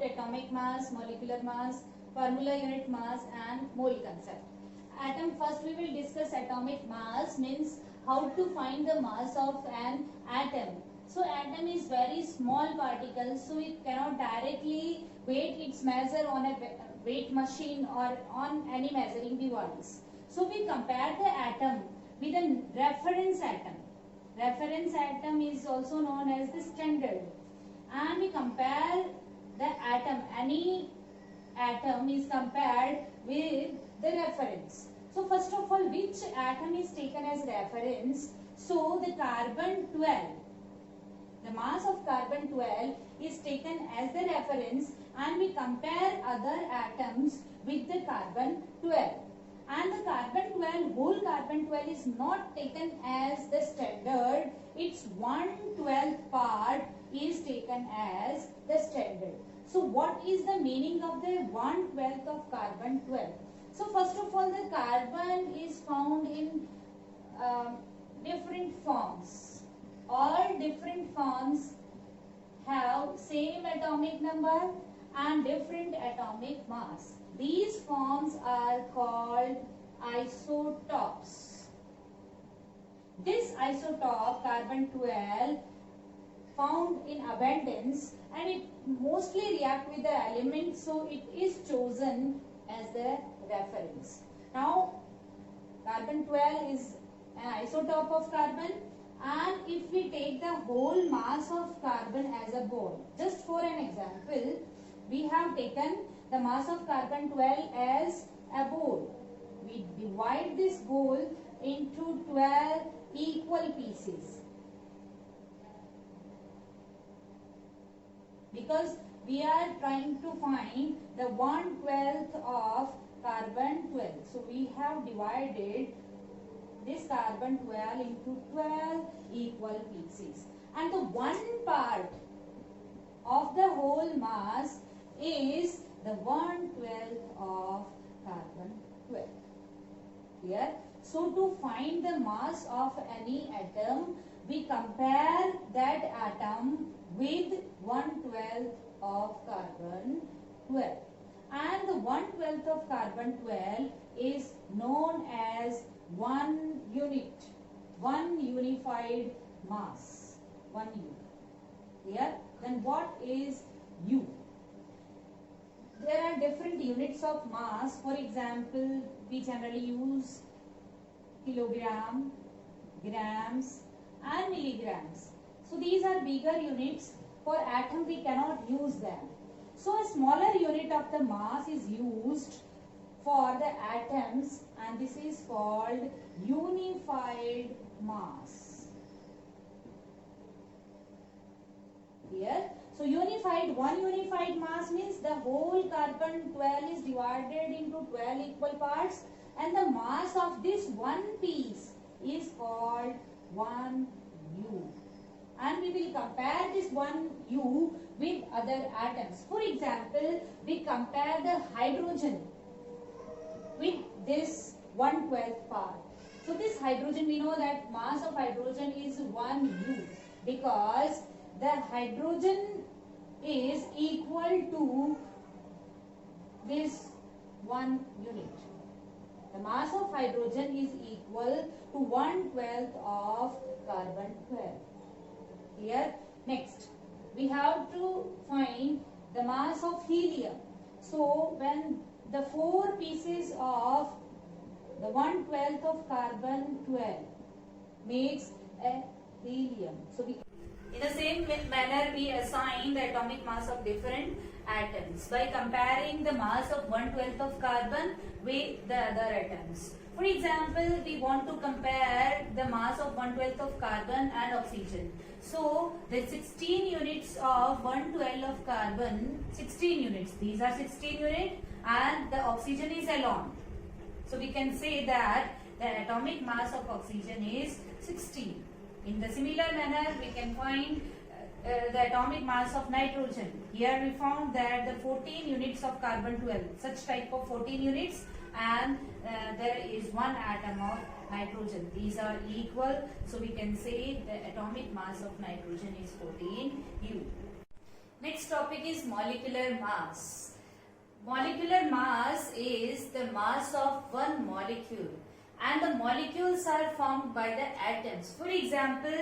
about atomic mass, molecular mass, formula unit mass and mole concept. Atom, first we will discuss atomic mass, means how to find the mass of an atom. So atom is very small particle, so it cannot directly weight its measure on a weight machine or on any measuring device. So we compare the atom with a reference atom. Reference atom is also known as the standard. And we compare the atom, any atom is compared with the reference. So first of all, which atom is taken as reference? So the carbon 12, the mass of carbon 12 is taken as the reference, and we compare other atoms with the carbon 12. And the carbon 12, whole carbon 12 is not taken as the standard, its 1/12 part is taken as the standard. So what is the meaning of the 1/12 of carbon 12? So first of all, the carbon is found in different forms. All different forms have same atomic number and different atomic mass. These forms are called isotopes. This isotope, carbon 12, found in abundance, and it mostly react with the elements, so it is chosen as the reference. Now, carbon 12 is an isotope of carbon, and if we take the whole mass of carbon as a whole, just for an example, we have taken the mass of carbon 12 as a whole. We divide this whole into 12 equal pieces, because we are trying to find the 1/12 of carbon 12. So we have divided this carbon 12 into 12 equal pieces, and the one part of the whole mass is the 1/12 of carbon 12. Clear? So to find the mass of any atom, we compare that atom with 1/12 of carbon 12. And the 1/12 of carbon 12 is known as 1 unit, 1 unified mass, 1 U. Clear? Then what is U? There are different units of mass. For example, we generally use kilogram, grams and milligrams. So these are bigger units. For atom we cannot use them. So a smaller unit of the mass is used for the atoms, and this is called unified mass. Here, so one unified mass means the whole carbon 12 is divided into 12 equal parts, and the mass of this one piece is called 1 U. And we will compare this 1 U with other atoms. For example, we compare the hydrogen with this 1/12 part. So this hydrogen, we know that mass of hydrogen is 1 U, because the hydrogen is equal to this 1 unit. The mass of hydrogen is equal to 1/12 of carbon 12. Here, next, we have to find the mass of helium. So when the 4 pieces of the 1/12 of carbon 12 makes a helium. So in the same manner, we assign the atomic mass of different atoms by comparing the mass of 1/12 of carbon with the other atoms. For example, we want to compare the mass of 1/12 of carbon and oxygen. So the 16 units of 1/12 of carbon, 16 units, these are 16 units, and the oxygen is alone. So we can say that the atomic mass of oxygen is 16. In the similar manner, we can find the atomic mass of nitrogen. Here we found that the 14 units of carbon 12, such type of 14 units, and there is 1 atom of nitrogen. These are equal, so we can say the atomic mass of nitrogen is 14 U. Next topic is molecular mass. Molecular mass is the mass of one molecule, and the molecules are formed by the atoms. For example,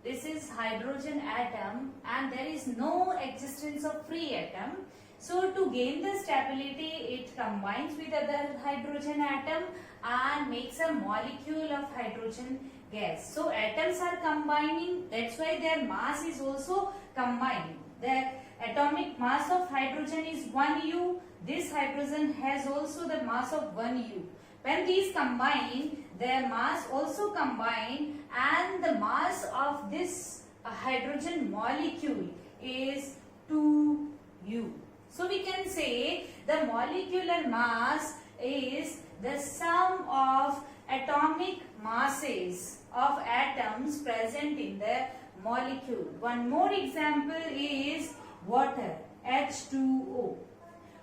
this is hydrogen atom and there is no existence of free atom. So to gain the stability, it combines with other hydrogen atom and makes a molecule of hydrogen gas. So atoms are combining, that's why their mass is also combining. The atomic mass of hydrogen is 1 U. This hydrogen has also the mass of 1 U. When these combine, their mass also combine, and the mass of this hydrogen molecule is 2 U. So we can say the molecular mass is the sum of atomic masses of atoms present in the molecule. One more example is water, H2O.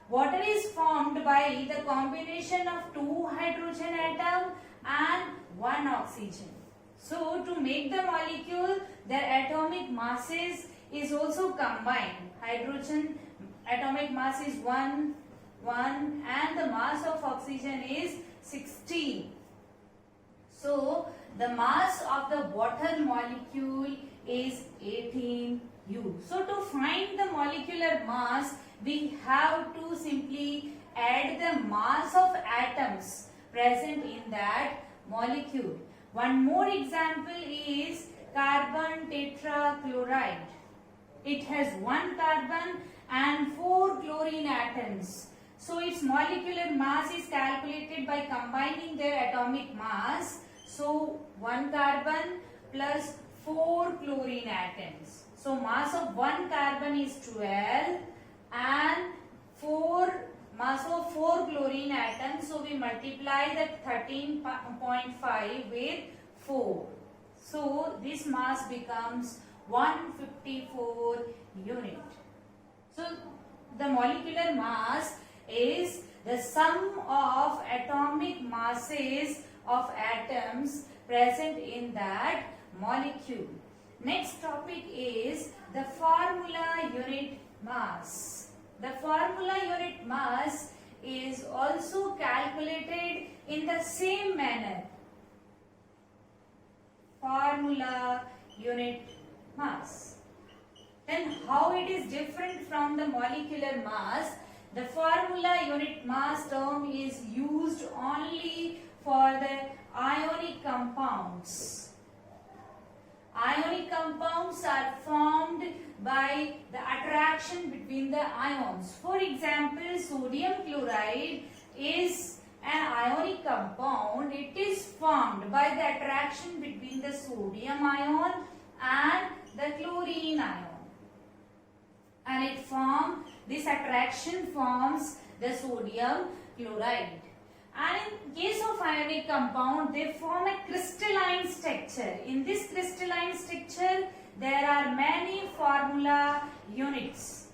Water is formed by the combination of 2 hydrogen atom and 1 oxygen. So to make the molecule, their atomic masses is also combined. Hydrogen atomic mass is 1, and the mass of oxygen is 16. So the mass of the water molecule is 18 U. So to find the molecular mass, we have to simply add the mass of atoms present in that molecule. One more example is carbon tetrachloride. It has 1 carbon and 4 chlorine atoms. So its molecular mass is calculated by combining their atomic mass. So 1 carbon plus 4 chlorine atoms. So mass of 1 carbon is 12 and mass of 4 chlorine atoms. So we multiply that 13.5 with 4. So this mass becomes 154 unit. So the molecular mass is the sum of atomic masses of atoms present in that molecule. Next topic is the formula unit mass. The formula unit mass is also calculated in the same manner. Formula unit mass. Then how it is different from the molecular mass? The formula unit mass term is used only for the ionic compounds. Ionic compounds are formed by the attraction between the ions. For example, sodium chloride is an ionic compound. It is formed by the attraction between the sodium ion and the chlorine ion. And this attraction forms the sodium chloride. And in case of ionic compound, they form a crystalline structure. In this crystalline structure, there are many formula units.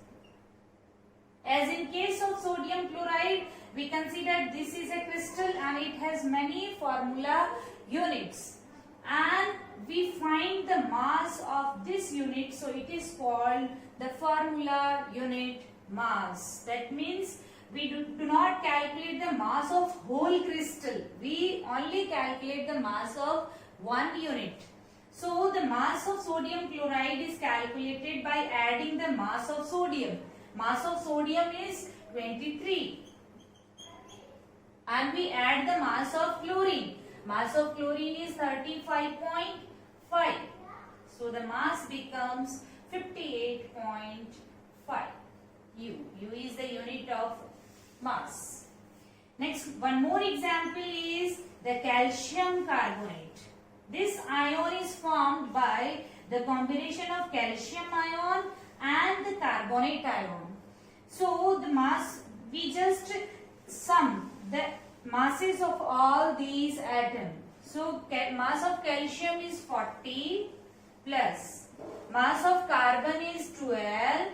As in case of sodium chloride, we consider this is a crystal and it has many formula units. And we find the mass of this unit, so it is called the formula unit mass. That means we do not calculate the mass of whole crystal. We only calculate the mass of one unit. So the mass of sodium chloride is calculated by adding the mass of sodium. Mass of sodium is 23. And we add the mass of chlorine. Mass of chlorine is 35.5. So the mass becomes 58.5 U. U is the unit of mass. Next, one more example is the calcium carbonate. This ion is formed by the combination of calcium ion and the carbonate ion. So the mass, we just sum the masses of all these atoms. So mass of calcium is 40 plus mass of carbon is 12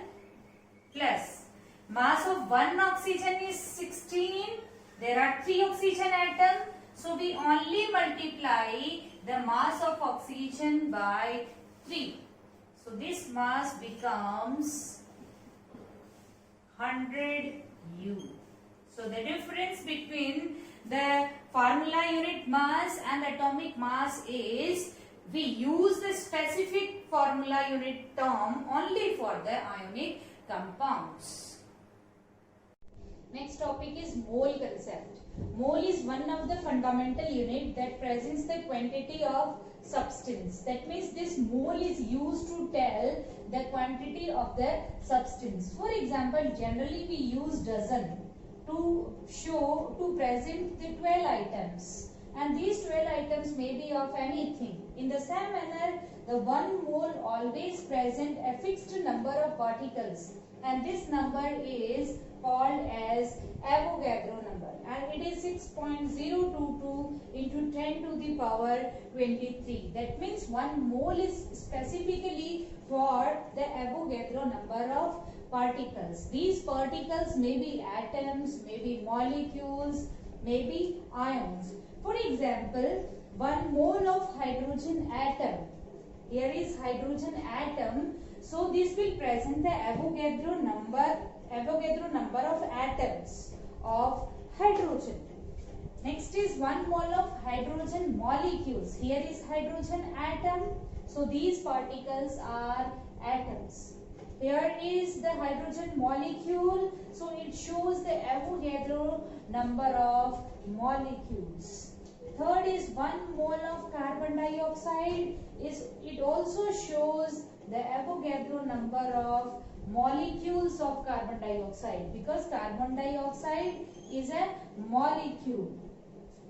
plus mass of one oxygen is 16. There are 3 oxygen atoms. So we only multiply the mass of oxygen by 3. So this mass becomes 100 U. So the difference between the formula unit mass and atomic mass is we use the specific formula unit term only for the ionic compounds. Next topic is mole concept. Mole is one of the fundamental unit that presents the quantity of substance. That means this mole is used to tell the quantity of the substance. For example, generally we use dozen to present the 12 items, and these 12 items may be of anything. In the same manner, the one mole always present a fixed number of particles, and this number is called as Avogadro number, and it is 6.022 into 10 to the power 23. That means one mole is specifically for the Avogadro number of particles. These particles may be atoms, may be molecules, may be ions. For example, one mole of hydrogen atom. Here is hydrogen atom. So this will present the Avogadro number of atoms of hydrogen. Next is one mole of hydrogen molecules. Here is hydrogen atom. So these particles are atoms. Here is the hydrogen molecule. So it shows the Avogadro number of molecules. Third is one mole of carbon dioxide. It also shows the Avogadro number of molecules of carbon dioxide, because carbon dioxide is a molecule.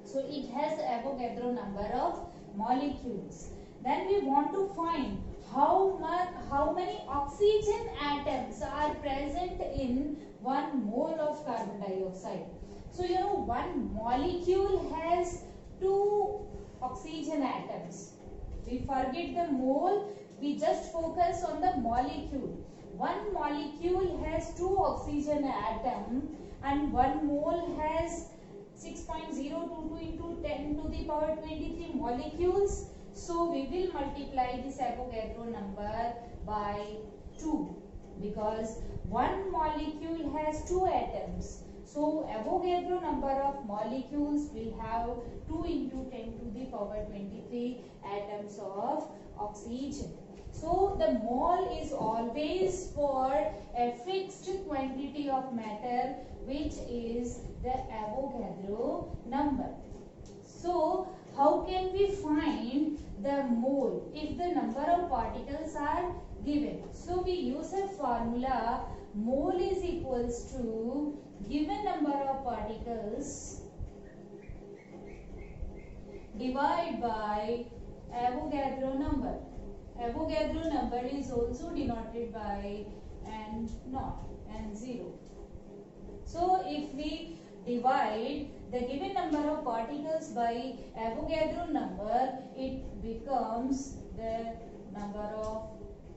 So it has Avogadro number of molecules. Then we want to find how many oxygen atoms are present in one mole of carbon dioxide. So you know, one molecule has 2 oxygen atoms. We forget the mole, we just focus on the molecule. One molecule has 2 oxygen atoms, and one mole has 6.022 into 10 to the power 23 molecules. So we will multiply this Avogadro number by 2, because one molecule has 2 atoms. So Avogadro number of molecules will have 2 into 10 to the power 23 atoms of oxygen. So the mole is always for a fixed quantity of matter, which is the Avogadro number. So how can we find the mole if the number of particles are given? So we use a formula. Mole is equals to given number of particles divided by Avogadro number. Avogadro number is also denoted by N0. So if we divide the given number of particles by Avogadro number, it becomes the number of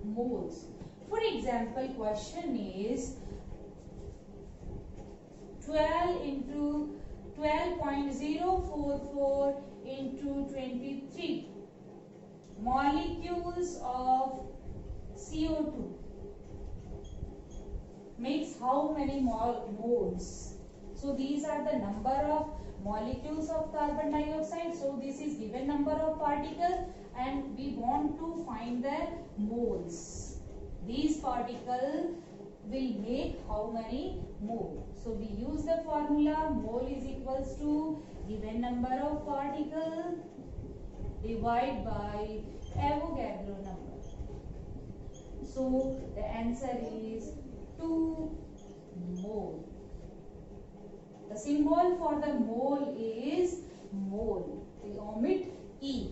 moles. For example, question is 12 into 12.044 into 23 molecules of CO2 makes how many moles? So these are the number of molecules of carbon dioxide. So this is given number of particles, and we want to find the moles. These particles will make how many mole? So we use the formula. Mole is equals to given number of particles divided by Avogadro number. So the answer is 2 mole. The symbol for the mole is mole. We omit E.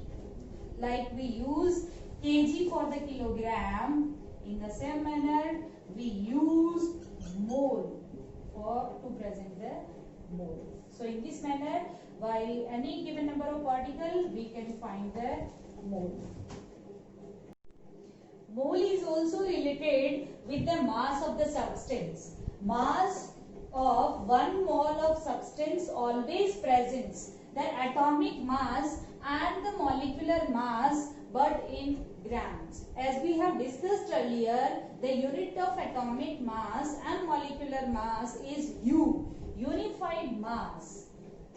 Like we use kg for the kilogram, in the same manner we use mole to present the mole. So in this manner, by any given number of particles, we can find the mole. Mole is also related with the mass of the substance. Mass of one mole of substance always presents the atomic mass and the molecular mass but in grams. As we have discussed earlier, the unit of atomic mass and molecular mass is U, unified mass.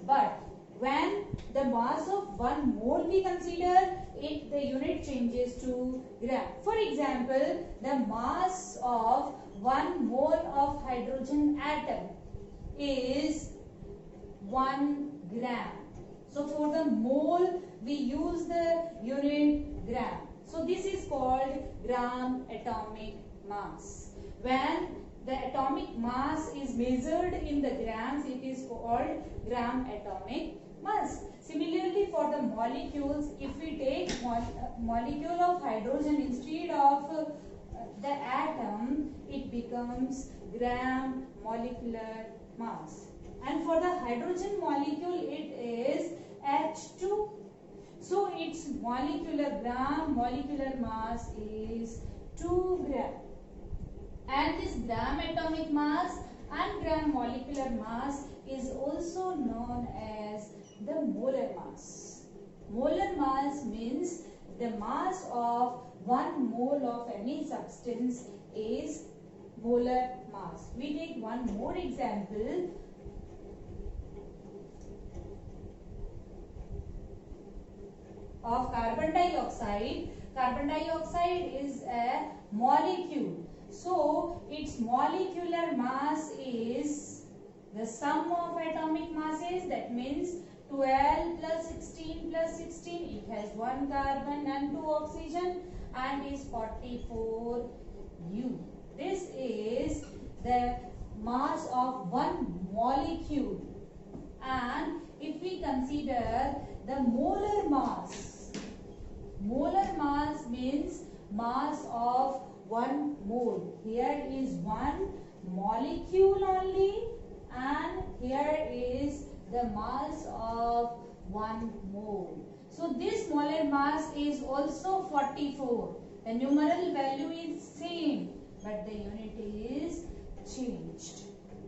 But when the mass of 1 mole we consider, the unit changes to gram. For example, the mass of 1 mole of hydrogen atom is 1 gram. So for the mole we use the unit gram. So this is called gram atomic mass. When the atomic mass is measured in the grams, it is called gram atomic mass. Similarly, for the molecules, if we take molecule of hydrogen instead of the atom, it becomes gram molecular mass. And for the hydrogen molecule, it is H2. So its molecular mass is 2 gram. And this gram atomic mass and gram molecular mass is also known as the molar mass. Molar mass means the mass of 1 mole of any substance is molar mass. We take one more example. Of carbon dioxide. Carbon dioxide is a molecule. So its molecular mass is the sum of atomic masses. That means 12 plus 16 plus 16. It has 1 carbon and 2 oxygen and is 44 U. This is the mass of 1 molecule. And if we consider the molar mass means mass of 1 mole. Here is 1 molecule only, and here is the mass of 1 mole. So this molar mass is also 44. The numeral value is same, but the unit is changed.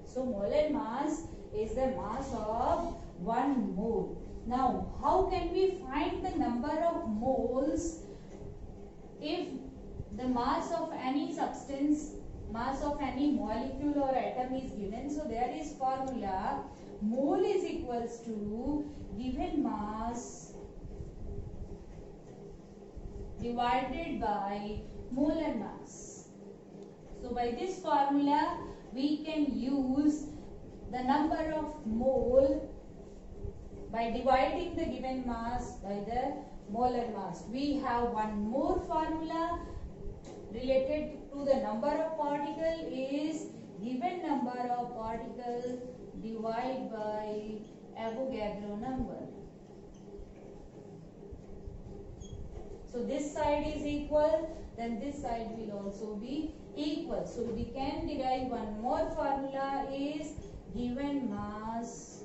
So molar mass is the mass of 1 mole. Now, how can we find the number of moles if the mass of any substance, mass of any molecule or atom is given? So there is formula: mole is equals to given mass divided by molar mass. So by this formula we can use the number of mole by dividing the given mass by the molar mass. We have one more formula related to the number of particle is given number of particle divided by Avogadro number. So this side is equal, then this side will also be equal. So we can derive one more formula is given mass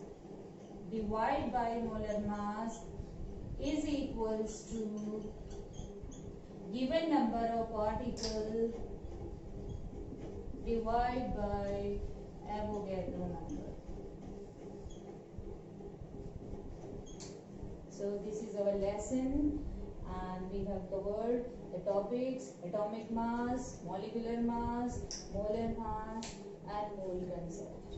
divided by molar mass is equals to given number of particles divided by Avogadro number. So this is our lesson, and we have covered the topics: atomic mass, molecular mass, molar mass and mole concept.